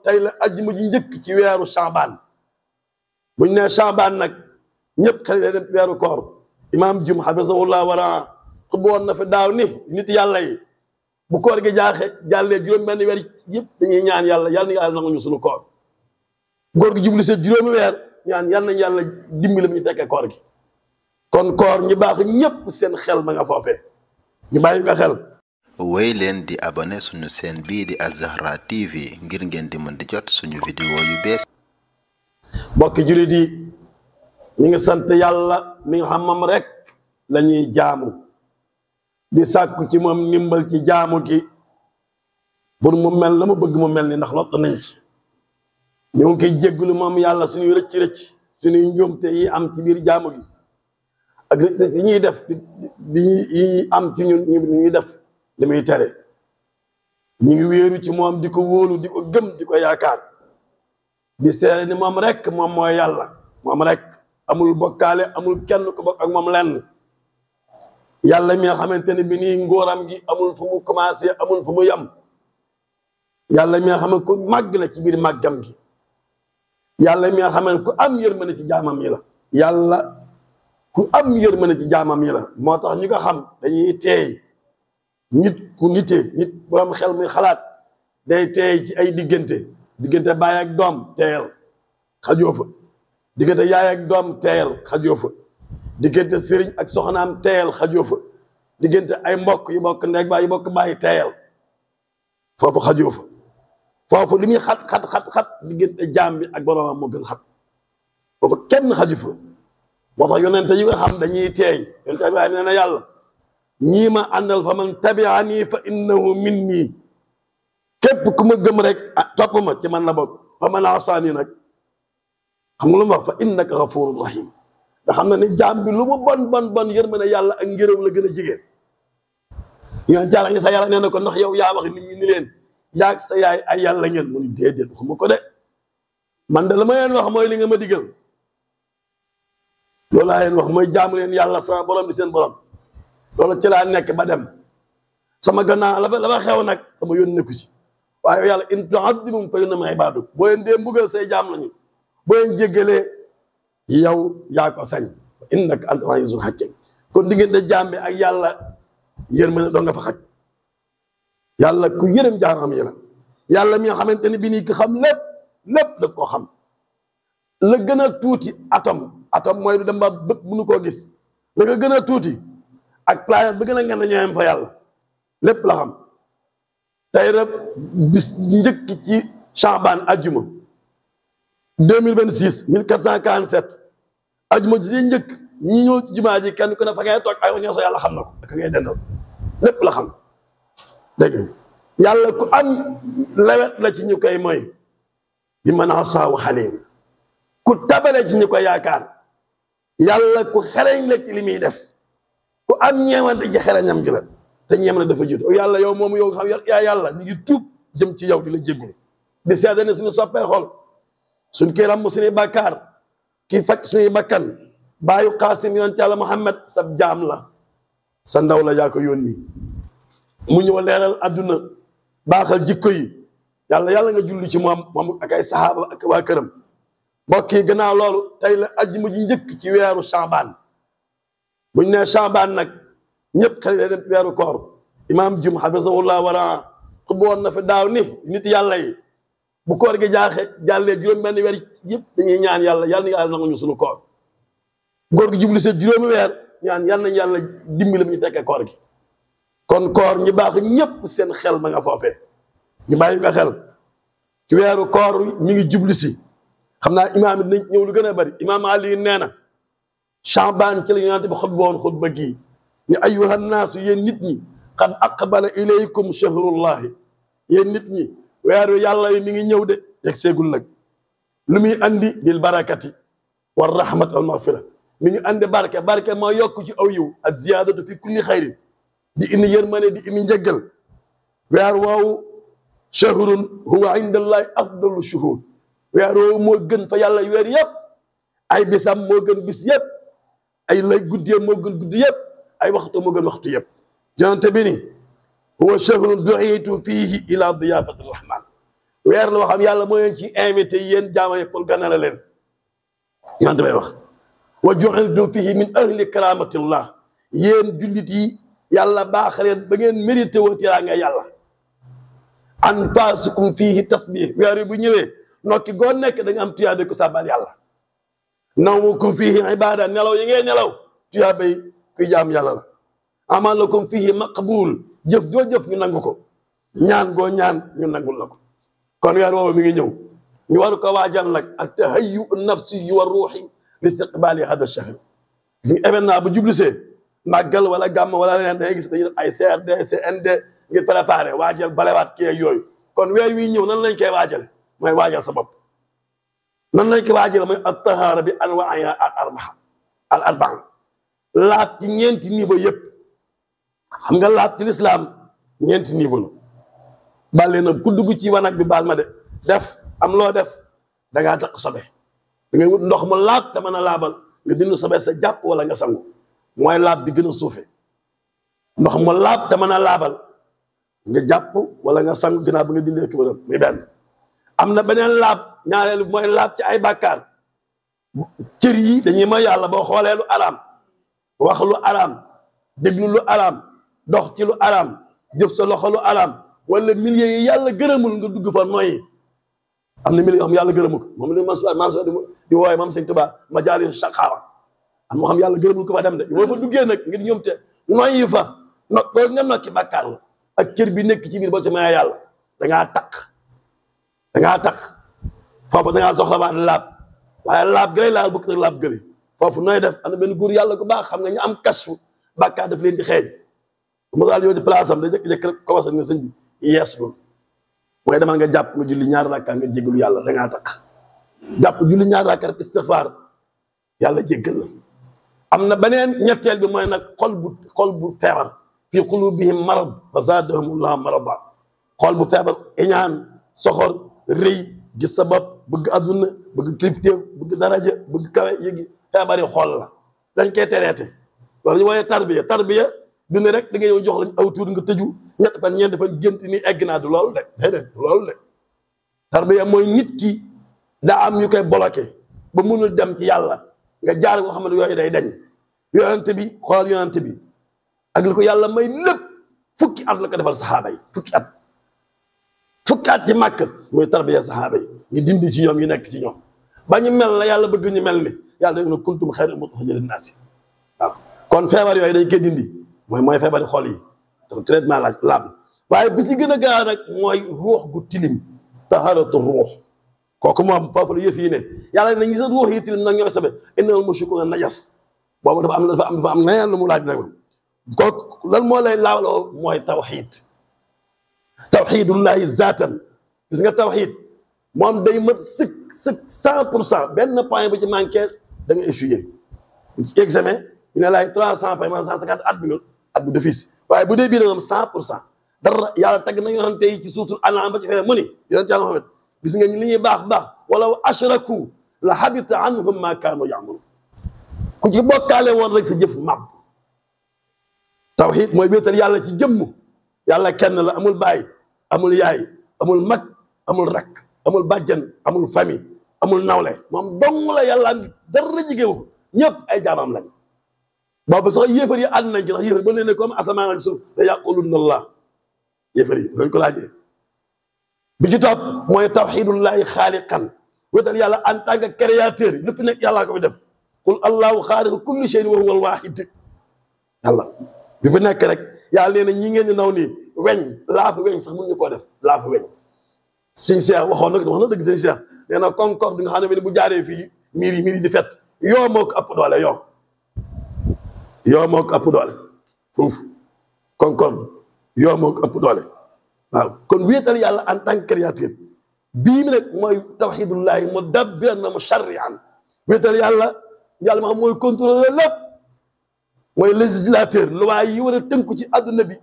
tey la ajjuma ji njëkk ci weeru Shaabaan buñ ne Shaabaan nag ñëpp xel day dem weeru koor imaam jum hafizahullah wara xub woon na fi daaw ni nit yàlla yi bu koor gi jàllee juróom benn weer yëpp dañuy ñaan yàlla na yàlla nangu ñu suñu koor góor gi jubli see juróomi weer ñaan nañ yàlla dimbali ñu fekkee koor gi kon koor ñi baax ñëpp seen xel ma nga foofee ñu bàyyi ko xel. wéy leen di abonné suñu chaîne bii di Az-Zahra TV ngir ngeen di mën di jot suñu vidéo yu bees. mbokki jullit yi ñu ngi sant yàlla mi nga xam moom rek la ñuy jaamu di sàkku ci moom ndimbal ci jaamu gi pour mu mel la mu bëgg mu mel ni ndax lott nañ ci ñu ngi koy jégglu moom yàlla suñuy rëcc suñuy njuumte yi am ci biir jaamu gi ak rëcc yi ñuy def yi am ci ñun ñuy def li muy tere ñu ngi wéeru ci moom di ko wóolu di ko gëm di ko yaakaar di seere ni moom rek moom mooy yàlla moom rek amul bokkaale amul kenn ko bokk ak moom lenn yàlla mi nga xamante ne bi nii ngóoram gi amul fu mu commencé amul fu mu yem yàlla mi nga xam ne ku màgg la ci biir màggam gi yàlla mi nga xam ne ku am yërmande ci jaamam yi la yàlla ku am yërmande ci jaamam yi la moo tax ñu ko xam dañuy teey nit ku nitee nit borom xel muy xalaat day teey ci ay diggante baay ak doom teeyal xajoo fa diggante yaay ak doom teeyal xajoo fa diggante sëriñ ak soxnaam teeyal xajoo fa diggante ay mbokk yu bokk ndeg baay yu bokk bàyyi teeyal foofu xajoo fa foofu li muy xat diggante jaam bi ak boromam moo gën xat foofu kenn xaju fa moo tax yonente yi nga xam dañuy teey yonente Ibrahima nee na yàlla ñii ma àndal fa man tabi'ani fa innahu minni képp ku ma gëm rek topp ma ci man la bokk fa man asaani nag xam nga lu ma wax fa innaka ghafurur rahim nga xam ne ni jaam bi lu mu bon yërmande yàlla ak ngërëm la gën a jigéen yoon jaara ngi sa yàlla nee na ko ndax yow yaa wax nit ñi ni leen yaag sa yaay ay yàlla ngeen mu ni déedéet waxuma ko de man de la ma leen wax mooy li nga ma digal loolu laa leen wax mooy jaamu leen yàlla sama borom di seen borom loolu ci laa nekk ba dem sama gannaaw la fa xew nag sama yoon nekku ci waaye yàlla in tu'adhibhum fa innahum ibaaduk boo leen dee mbugal say jaam lañu boo leen jéggalee yow yaa ko sañ innaka anta al-azizul hakim kon diggante jaam bi ak yàlla yërmande doo nga fa xaj yàlla ku yërëm jaamam yi la yàlla mi nga xamante ne bi nii ki xam lépp daf ko xam la gën a tuuti atom mooy du dem ba bët mënu koo gis la nga gën a tuuti ak planète ba gën a ngeen ñooyam fa yàlla lépp la xam tey rek bis njëkk ci Shaabaan ajjuma 2026 1447 ajjuma ji si njëkk ñi ñëw ci jumaa ji kenn ku ne fa ngay toog ak ñoo so yàlla xam na ko ak ngay dendal lépp la xam dégg yàlla ku am lewet la ci ñu koy mooy bi man asaahu xalim ku tabale ci ñu koy yaakaar yàlla ku xereñ la ci li muy def ku am ñeewante ci xereñam gi la te ñeem dafa jut yàlla yow moom yow xam yaa yàlla ñu ngi tuub jëm ci yow di la jéggulu di seede ne suñu soppee xol suñ kii ramm suñuy bàkkaar kii faj suñuy bakkan baayu Qaasim yonent Yàlla Muhammad sab jaam la sa ndaw la yaa ko yónni mu ñëw leeral adduna baaxal jikko yi yàlla nga julli ci moom ak ay sahaaba ak waa këram mbokk yi gannaaw loolu tey la ajjuma ji njëkk ci weeru Shaabaan buñ ne Shaabaan nag ñëpp xel day dem weeru koor imaam jum hafizahullah wara xub woon na fi daaw ni nit yàlla yi bu koor gi jàllee juróom benn weer yëpp dañuy ñaan yàlla na yàlla nangu ñu suñu koor góor gi jubli see juróomi weer ñaan nañ yàlla dimbali ñu fekkee koor gi kon koor ñi baax ñëpp seen xel ma nga foofee ñu bàyyi ko xel ci weeru koor mi ngi jubli si xam naa imaam yi dinañ ñëw lu gën a bari imaam Ali nee na Shaabaan ci la ñu naan bi xutba woon xutba gii ni ayyuha nnaasu yéen nit ñi qad aqbala ilaykum shahrullahi yéen nit ñi weeru yàlla yi mi ngi ñëw de yegg seegul nag lu muy andi bil barakati war rahmat wal maghfira mi ngi andi barke moo yokk ci aw yiw ak ziyaadatu fi kulli xayrin di indi yërmande di indi njëggal weer woowu shahrun huwa inda allahi afdalu shuhur weer woowu moo gën fa yàlla weer yëpp ay bisam moo gën bis yëpp ay lay guddee moo gën guddi yëpp ay waxtu moo gën waxtu yëpp yonente bi ni huwa shahrun du'itu fihi ila diyafati rahman weer la xam yàlla moo leen ci invité yéen jaama yi pour ganale leen yonent bay wax wa ju'iltum fihi min ahli karamatillah yéen jullit yi yàlla baax leen ba ngeen mérité woo teraanga yàlla anfaasukum fihi tasbih weer yi bu ñëwee nokki goo nekk da nga am tuyaabe ko sàbbal yàlla nawmukum fihi ibada nelaw yi ngay nelaw tuyaabay kuy jaam yàlla la amalukum fihi maqbul jëf joo jëf ñu nangu ko ñaan goo ñaan ñu nangul la ko kon weer woowu mi ngi ñëw ñu war ko waajal nag ak tahayyu nafsi wa ruuxi li istiqbaali hada shahr gis nga événement bu jublisee màggal wala gàmm wala leneen da ngay gis dañuy def ay CRD CND ngir préparé waajal balewaat kii yooyu kon weer wi ñëw nan lañ koy waajale mooy waajal sa bopp nan lañ koy waajale mooy at tahaara bi anwaa'iha al arbaa laat ci ñeenti niveau yëpp xam nga laat ci lislaam ñeenti niveau la baal leen ku dugg ci wanag bi baal ma de def am loo def da ngaa takk sobe da ngay wut ndox mu laab te mën a laabal nga dindi sobe sa jàpp wala nga sangu mooy laab bi gën a suufe ndox mu laab te mën a laabal nga jàpp wala nga sangu ginnaaw bi nga dindee kibaram muy benn am na beneen laab ñaareel mooy laab ci ay bàkkaar cër yi dañuy may yàlla boo xoolee lu araam wax lu araam déglu lu araam dox ci lu araam jëf sa loxo lu araam wala milieu yi yàlla gërëmul nga dugg fa nooyi am na milieu yoo xam yàlla gërëmu ko moom la man di wooye maam Sëñ Tuubaa ma jaali shaqaawa am moo xam yàlla gërëmul ko fa dem de boo fa duggee nag ngir ñoom te nooyi fa boo nga nokki bàkkaar la ak cër bi nekk ci biir boo ci maya yàlla dangaa taq foofu dangaa soxla waat laab waaye laab gëlay laal bukk laab gële foofu nooy def am na benn góor yàlla ku baax xam nga ñu am kasfu bàkkaar daf leen di xeeñ mosaal yow ci place am da jëkk-jëkk rek commencé nga sëñ bi yees loolu mooy demal nga jàpp nga julli ñaari rakka nga jéggalu yàlla dangaa taq jàpp julli ñaari rakka rek istighfar yàlla jéggal la am na beneen ñetteel bi mooy nag xol bu feebar fii qulubihim marad fa zaadahumullahu marada xol bu feebar iñaan soxor rëy gis sa bopp bëgg adduna bëgg kilifteef bëgg daraja bëgg kawe yëgi feebar yi xol la dañ koy tereete loolu ñu wooyee tarbiya dune rek da ngay yow jox lañ aw tuur nga tëju ñett fan ñeent fan gént ni egg naa du loolu de déedéet du loolu de tarbiya mooy nit ki daa am ñu koy bloqué ba mënul dem ci yàlla nga jaar nga xam ne yooyu day dañ yonente bi xoolal yonente bi ak li ko yàlla may lépp fukki at la ko defal saxaaba yi fukki at ci màkk mooy tarbiya saxaaba yi ñu dindi ci ñoom yi nekk ci ñoom ba ñu mel la yàlla bëgg ñu mel ni yàlla dañ ne kuntum xayra ummatin uxrijat linnaasi waaw kon feebar yooyu dañ koy dindi mooy feebari xol yi dafa traitement laab waaye bi ci gën a gaaw nag mooy ruux gu tilim taharatu ruux kooku moom foofu la yëf yi ne yàlla ne ñi sa ruux yi tilim nag ñooy sabe innamal mushrikuuna najas boobu dafa am leneen lu mu laaj nag moom kooku lan moo lay laawloo mooy tawxidullahi zaatan gis nga tawxid moom day mat sëkk 100% benn point bu ci manqué da nga échoué ci examen ñu ne laay 300 points man 150 at bi d'office waaye bu dee bii nag 100% dara yàlla tagg na nga xam tey ci suutul An'aam ba ci fee mu ni yonent Yàlla Muhammad gis nga li ñuy baax walaw ashraku la habita anhum ma kaanu ya'maluun ku ci bokkaale woon rek sa jëf mab tawxiid mooy wéetal yàlla ci jëmm yàlla kenn la amul baay amul yaay amul mag amul rakk amul bàjjan amul famille amul nawle moom dong la yàlla dara jigéewu ñëpp ay jaamam lañ boobu sax yéefar yi ànd nañ ci ndax yéefar ba leen ne comme asamaan ak suuf da yaquluna allah yéefar yi dañ ko laajee bi ci topp mooy tawxidullahi xaaliqan wéetal yàlla en tant que créateur yi lu fi nekk yàllaa ko fi def qul allahu xaaliqu kulli shay'in wa huwa al-waahid yàlla bi fi nekk rek yàlla nee na ñi ngeen di naw nii weñ laafu weñ sax mënuñu koo def laafu weñ sëñ Cheikh waxoon nag wax na dëgg sëñ Cheikh nee na concorde nga xam ne bu jaaree fii miir yi di fet yoo moo ko ëpp doole yoo moo ko ëpp doole foofu concorde yoo moo ko ëpp doole waaw kon wéetal yàlla en tant que créateur bii mi nag mooy tawxidullahi mudabbiran na musharri'an wéetal yàlla ma xam mooy contrôler lépp mooy législateur loi yi war a tënku ci adduna bi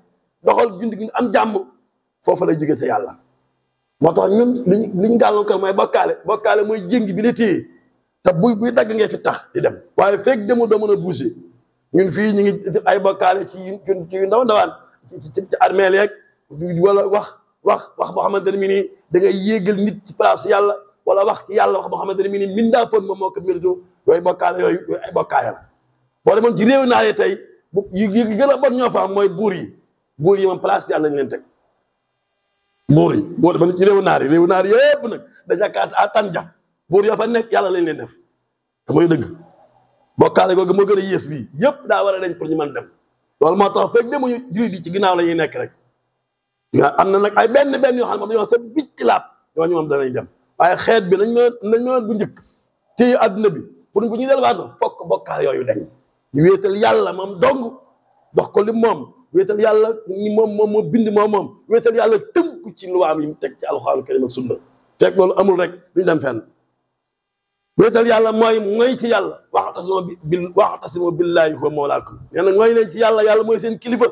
doxal jundi gi am jàmm foofu lay jóge te yàlla moo tax ñun liñ gàllankoor mooy bokkaale mooy jéngi bi la téye te buy dagg ngee fi tax di dem waaye fekk demul doo mën a bouger ñun fii ñu ngi ay bokkaale ci ndaw ndawaan ci armeel yeeg wala wax boo xamante ne mi nii da ngay yéegal nit ci place yàlla wala wax ci yàlla wax boo xamante ne mi nii mindaa foon moom moo ko mérito yooyu bokkaale yooyu ay bokkaale la boo demoon ci réew naar yi tey yi gën a bon ñoo fa am mooy buur yi moom place yàlla lañ leen teg buur yi boo demoon ci réew naar yëpp nag dañakaat a tanja buur yoo fa nekk yàlla lañ leen def te mooy dëgg bokkaale googu moo gën a yées bii yëpp daa war a dañ pour ñu mën dem loolu moo tax fekk demuñu jullit yi ci ginnaaw la ñuy nekk rek am na nag ay benn yoo xam ne moom dañoo set bicc laab ñooñu moom danañ dem waaye xeet bi nañ ma bu njëkk téye adduna bi pour bu ñuy delluwaat fokk bokkaale yooyu dañ ñu wéetal yàlla moom dong dox ko li moom wéetal yàlla ni moom moo bind moom wéetal yàlla tënku ci luwaam yi mu teg ci alxuraan karim ak sunna fekk loolu amul rek duñ dem fenn wéetal yàlla mooy ci yàlla waxtasimu billaahi huwa mawlaakum nee na mooy leen ci yàlla mooy seen kilifa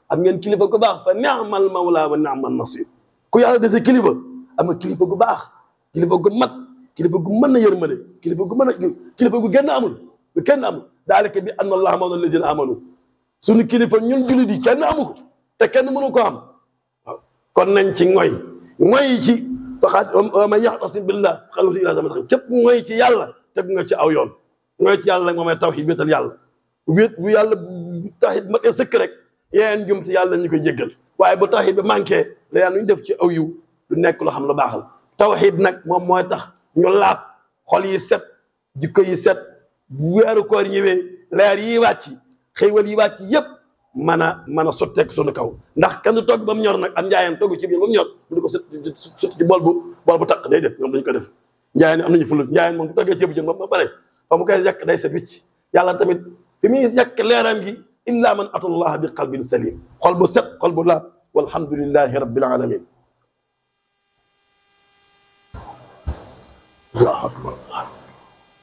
am ngeen kilifa gu baax fa ni'mal mawla wa ni'mal nasir ku yàlla dese kilifa am nga kilifa gu baax kilifa gu mat kilifa gu mën a yërmale kilifa gu kenn amul daalika bi anna allaha mawla alladina amanu suñu kilifa ñun jullit yi kenn amu ko te kenn mënu ko am waaw kon nañ ci ngoy ci faqad man yaxtasim billah xaluti ila sama képp ngoy ci yàlla teg nga ci aw yoon ngoy ci yàlla nag moom mooy tawhid wéetal yàlla bu yàlla tawhid matee sëkk rek yéen jumte yàlla ñu koy jéggal waaye bu tawhid bi manqué la yàlla ñu def ci aw yiw du nekk loo xam lu baax la tawhid nag moom mooy tax ñu laab xol yi set jikko yi set bu weeru koor ñëwee leer yi wàcc xéewal yi wàcc yëpp mën a sotteeku sunu kaw ndax kenn togg ba mu ñor nag am njaayeen togg ci biir ba mu ñor mu di ko sotti ci bool bu taq day def ñoom dañu ko def njaayeen am nañu fulut njaayeen moom bu toggee ceebu jën ba pare fa mu koy yàq day set wicc yàlla tamit fi muy yàq leeram gi illa man atallah bi qalbin salim xol bu set xol bu laab walhamdulillahi rabbil alamin allahu akbar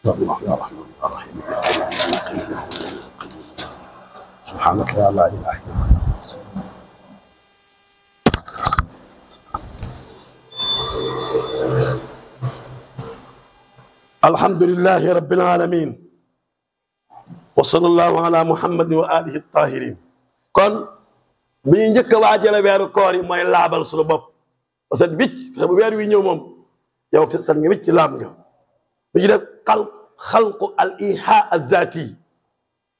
ya allah ya rahman ya rahim subhanaka ya la ilaha illa anta alhamdulillahi rabbil alamin wa sallallahu ala muhammadin wa alihi tahirin kon bi ñu njëkk a waajale weeru koor yi mooy laabal suñu bopp parce que wicc fexe bu weer wi ñëw moom yow fi sat nga wicc laab nga bi ci des xalqu al iha al zati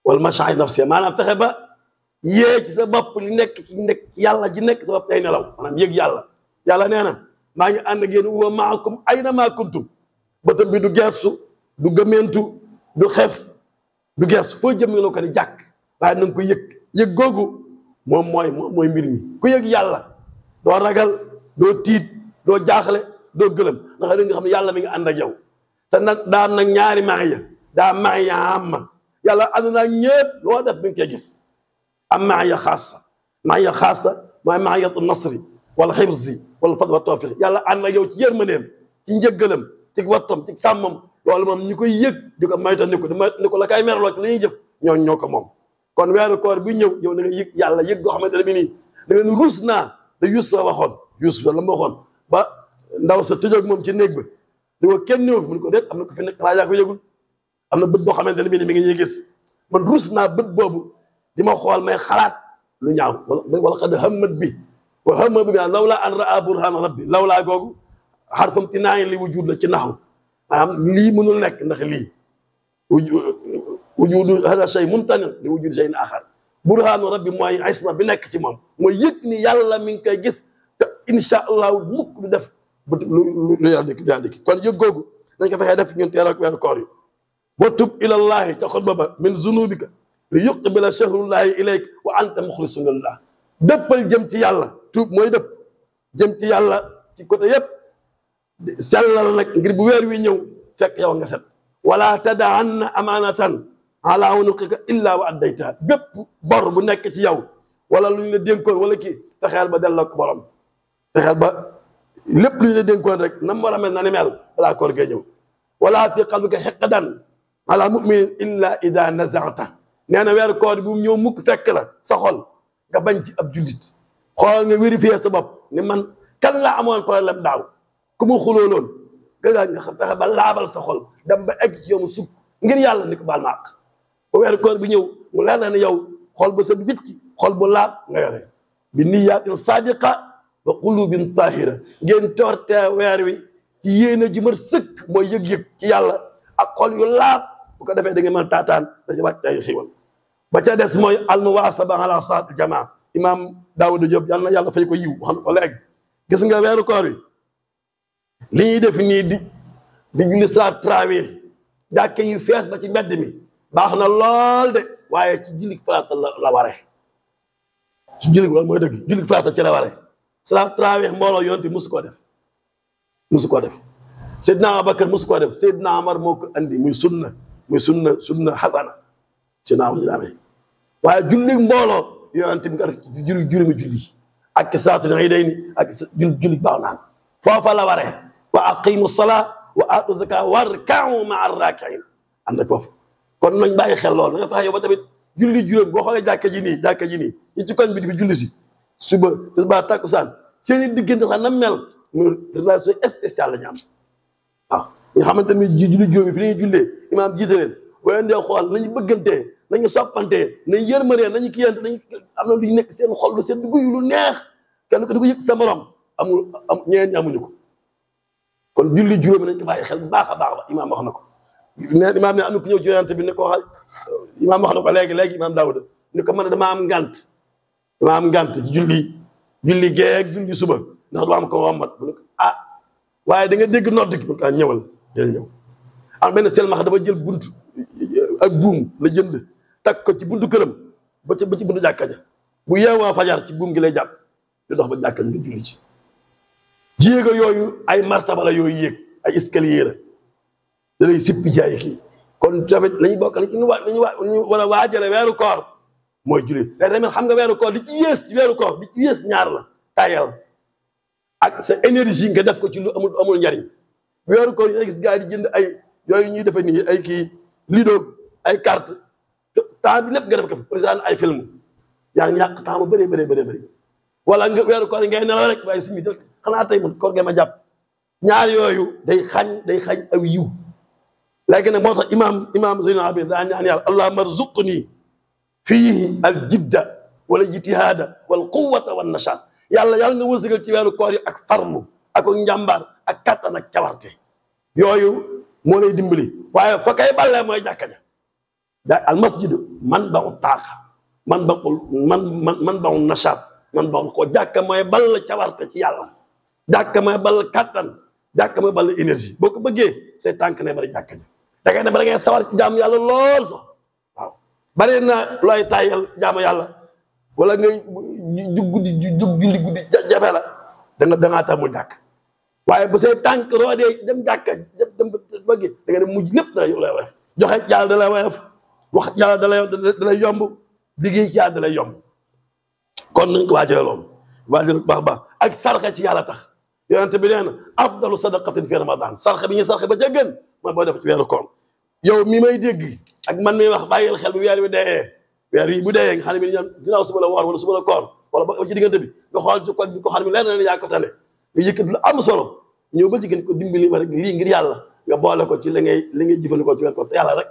wal mashaa'ir nafsiya maanaam fexe ba yee ci sa bopp li nekk ci yàlla ji nekk sa bopp day nelaw maanaam yëg yàlla nee na maa ngi ànd ak yéen huwa maakum ayna maa kuntum bëtam bi du geestu du gëmmentu du xef du geestu foo jëm nga ko di jàkk waaye na nga ko yëg googu moom mooy mbir mi ku yëg yàlla doo ragal doo tiit doo jaaxle doo gëlëm ndax da nga xam ne yàlla mi ngi ànd ak yow te nag daa am nag ñaari maaya daa maaya amma yàlla ànd naa ñëpp loo def bi nga koy gis am maaya xaasa mooy maayatu nasri wala xibsi wala fadl wa tawfiq yàlla ànd ak yow ci yërmandeem ci njëggalam ci wattam ci sàmmam loolu moom ñu koy yëg di ko moyta ni ko la kay merloo ci li ñuy jëf ñoo ko moom kon weeru koor bi ñëw yow da nga yëg yàlla yëg goo xamante ne bi nii da nga ni ruus naa da Yuusufa waxoon Yuusufa la ma waxoon ba ndaw sa tëjoog moom ci néeg ba di ko kenn ñëw fi mu ne ko déet am na ko fi nekk xanaa yaa ko yëgul am na bët boo xamante ne bi nii mi ngi ñuy gis man ruus naa bët boobu di ma xool may xalaat lu ñaaw wala qad hammat bi wa hamma bi lawlaa an raa burhaana rabbi lawlaa googu xarfam ti naa li wujud la ci naxu maanaam lii mënul nekk ndax lii wujudu hada shay mumtani li wujud shay axar burhaanu rabbi mooy isma bi nekk ci moom mooy yëg ni yàlla mi ngi koy gis te incha allahu mukk du def lu yàlla dikki kon yëg googu dañ ko fexee def ñun teel ak weeru koor yi wa tub ilallahi ca xutba ba min zunubika li yuqbila shahrullahi ilayk wa anta muxlisun lillah dëppal jëm ci yàlla tuub mooy dëpp jëm ci yàlla ci côté yëpp sellal nag ngir bu weer wi ñëw fekk yow nga set wala tadaanna amanatan ala unuqika illa wa addayta bépp bor bu nekk ci yow wala lu ñu la dénkoon wala kii fexeel ba delloo ko borom fexeel ba lépp lu ñu la dénkoon rek nam war a mel na ni mel balaa koor gee ñëw wala fi qalbika hiqdan ala muminin illa ida nazata nee na weeru koor bu ñëw mukk fekk la sa xol nga bañ ci ab jullit xool nga vérifier sa bopp ni man kan laa amoon problème daaw ku mu xuloo loon nga fexe ba laabal sa xol dem ba egg ci yow mu sukk ngir yàlla ni ko baal ma àq ba weeru koor bi ñëw mu leer na ne yow xol bu set wicc xol bu laab nga yore bi niyaatin sadiqa wa qulubin tahira ngeen torte weer wi ci yéene ji mat sëkk mooy yëg-yëg ci yàlla ak xol yu laab bu ko defee da ngeen mën taataan da ci wàcc ay xiiwal ba ca des mooy almuwaasaba ala saat jamaa imam Daawuda Diop yàlla na yàlla fay ko yiw wax na ko léegi gis nga weeru koor wi li ñuy def nii di julli salaat tarawih jàkke yu fees ba ci mbedd mi baax na lool de waaye ci julli farata la waree ci julli loolu mooy dëgg julli farata ci la waree salaat tarawih mbooloo yonte musu koo def Seydina Abubakar musu koo def Seydina Amar moo ko andi muy sunna xasana Seydina Amar daamee waaye julli mbooloo yonte bi nga def juróomi julli ak salaatu iidayni ak julli baax naan foofa la waree wa aqimu salaa wa aatu zaka warka'u ma'a raaki'in ànd ak foofu kon nañ bàyyi xel lool na nga fexe yow ba tamit julli juróom boo xoolee jàkka ji nii ñi ci koñ bi di fi julli si suba tisbaar takkusaan seen diggante sax na mel mu relation spéciale la ñu am waaw nga xamante ni julli juróom yi fi ñuy jullee imaam jiite leen boo leen dee xool nañu bëggantee nañu soppantee nañu yërmandee nañu kiyante nañu am na lu nekk seen xol lu seen dugg lu neex kenn ko di ko yëg sa morom ñeneen ñi amuñu ko kon julli juróomi nañ ko bàyyi xel bu baax a baax ba imaam wax na ko imaam ne am na ku ñëw ci yonent bi ne ko imaam wax na ko léegi imaam Daawuda ni ko man dama am ngant ci julli geeg julli suba ndax dama am ko wommat bu ne ko waaye da nga dégg nodd gi bu ko ñëwal del ñëw am benn selmax dama jël bunt ak buum la jënd takk ko ci buntu këram ba ci buntu jàkka ja bu yeewoo fajar ci buum gi lay jàpp di dox ba jàkka ja nga julli ci jéego yooyu ay martaba la yooyu yéeg ay escalier la da lay sippi jaay kii kon tamit lañu bokk lañu war a waajale weeru koor mooy julli te tamit xam nga weeru koor li ci yées ñaar la tayal ak sa énergie nga def ko ci lu amul njariñ weeru koor yi nga gis gars yi di jënd ay yooyu ñuy defe nii ay kii lido ay carte temps bi lépp nga def ko président ay film yaa ngi yàq temps bu bëri wala nga weeru koor yi ngay nelaw rek waaye suñu xanaa tey man koor gee ma jàpp ñaar yooyu day xañ aw yiw léegi nag moo tax imaam Zeynul Abidin daa ñaan yàlla allahumma arzuqni fii al jidda wala jitihaada wal quwwata wan nashaat yàlla nga wërsëgal ci weeru koor yi ak farlu ak njàmbaar ak kattan ak cawarte yooyu moo lay dimbali waaye fa kay ballee mooy jàkka ja al masjidu man ba'u taaqa man ba'u nashaat man ba'u ko jàkka mooy ball cawarte ci yàlla jàkka mooy ball kattan jàkka mooy ball énergie boo ko bëggee say tànk ne bari jàkka ja da ngay ne ba da ngay sawar ci jaamu yàlla lool sax waaw bari na looy tàyyal jaamu yàlla wala ngay jug julli guddi jafe la da ngaa tàmmul jàkk waaye bu say tànk roodee dem jàkka dem bëgg da nga dem mujj lépp da lay woyof joxe yàlla da lay woyof wax yàlla da lay yomb liggéey ci yàlla da lay yomb kon nañ ko waajale loolu waajale ko baax ak sarxe ci yàlla tax yonente bi nee na afdalu sadaqatin fi ramadan sarxe bi ñu sarxe ba ca gën mooy boo def ci weeru koor yow mi may dégg ak man mi wax bàyyil xel bu weer bi deeyee weer yi bu deeyee nga xam ne bi ñaan ginnaaw suba la woor wala suba la koor wala ba ci diggante bi nga xool ci code bi ko xam ne leer na ne yaa ko tane nga yëkkati lu am solo ñëw ba ci gën ko dimbali ma rek lii ngir yàlla nga boole ko ci li ngay jëfandikoo ci weer koor te yàlla rek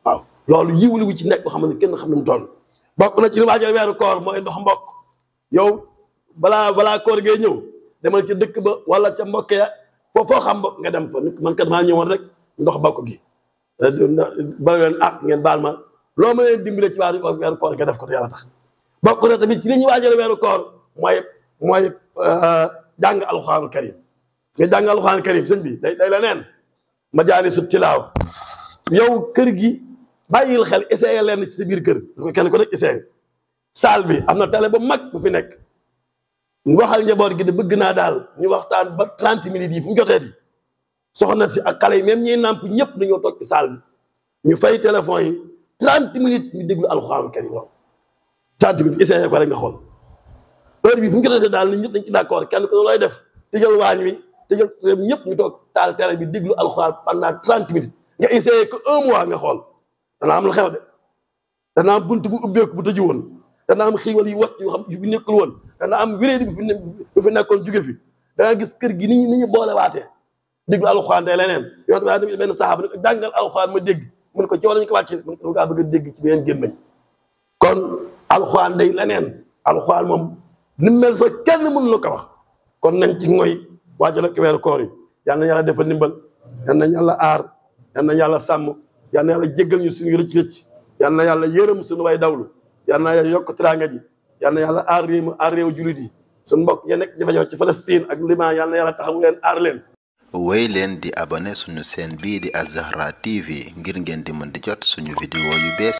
waaw loolu yiwli wu ci nekk boo xam ne kenn xam ne mu toll bokk na ci li waajal weeru koor mooy ndox mbokk yow balaa koor ngay ñëw demal ca dëkk ba wala ca mbokk ya foo xam mbokk nga dem fa man kat maa ñëwoon rek ndox mbokk gi bala leen ngeen baal ma loo ma leen dimbale ci weeru koor nga def ko te yàlla tax bokk na tamit ci li ñuy waajal weeru koor mooy jàng alxuraanu karim nga jàng alxuraanu karim sëñ bi day la neen ma jaani sub tilaawa yow kër gi bàyyil xel essayé leen ci sa biir kër da kenn ko nekk essayé salle bi am na télé ba mag bu fi nekk waxal njaboot gi de bëgg naa daal ñu waxtaan ba 30 minutes yi fu mu joteeti soxna si ak xale yi même ñiy nàmp ñëpp dañoo toog ci salle bi ñu fay téléphone yi 30 minutes ñu déglu alxuraanu karim waaw 30 minutes essayé ko rek nga xool heure bi fu mu joteeti daal nit ñëpp dañ ci d'accord kenn ko looy def tëjal waañ wi tëjal ñëpp ñu toog taal télé bi déglu alxuraan pendant 30 minutes nga essayé ko 1 mois nga xool dana am lu xew de dana am bunt bu ubbeeku bu tëju woon dana am xiiwal yu wat yoo xam yu fi nekkul woon dana am wéréedi bu fi nekkoon jóge fi da nga gis kër gi ni ñu boole waatee déglu alxuraan day leneen yow tamit benn saxaaba ne ko jàngal alxuraan ma dégg mun ko coow lañu ko wàccee mun ko kaa bëgg a dégg ci beneen gémmañ kon alxuraan day leneen alxuraan moom ni mel sax kenn mënu la ko wax kon nañ ci ngoy waajal ak weeru koor yi yal na yàlla defal ndimbal yal na yàlla aar yal na yàlla sàmm yal na yàlla jéggal ñu suñu rëcc-rëcc yal na yàlla yërëm suñu way dawlu yal na yàlla yokk teraanga ji yal na yàlla aar réew mi aar réew julit yi suñu mbokk ya nekk jafe-jafe ci Palestine ak Liban yal na yàlla taxawu leen aar leen. wéy leen di abonné suñu chaîne bii di Az-Zahra TV ngir ngeen di mën di jot suñu vidéo yu bees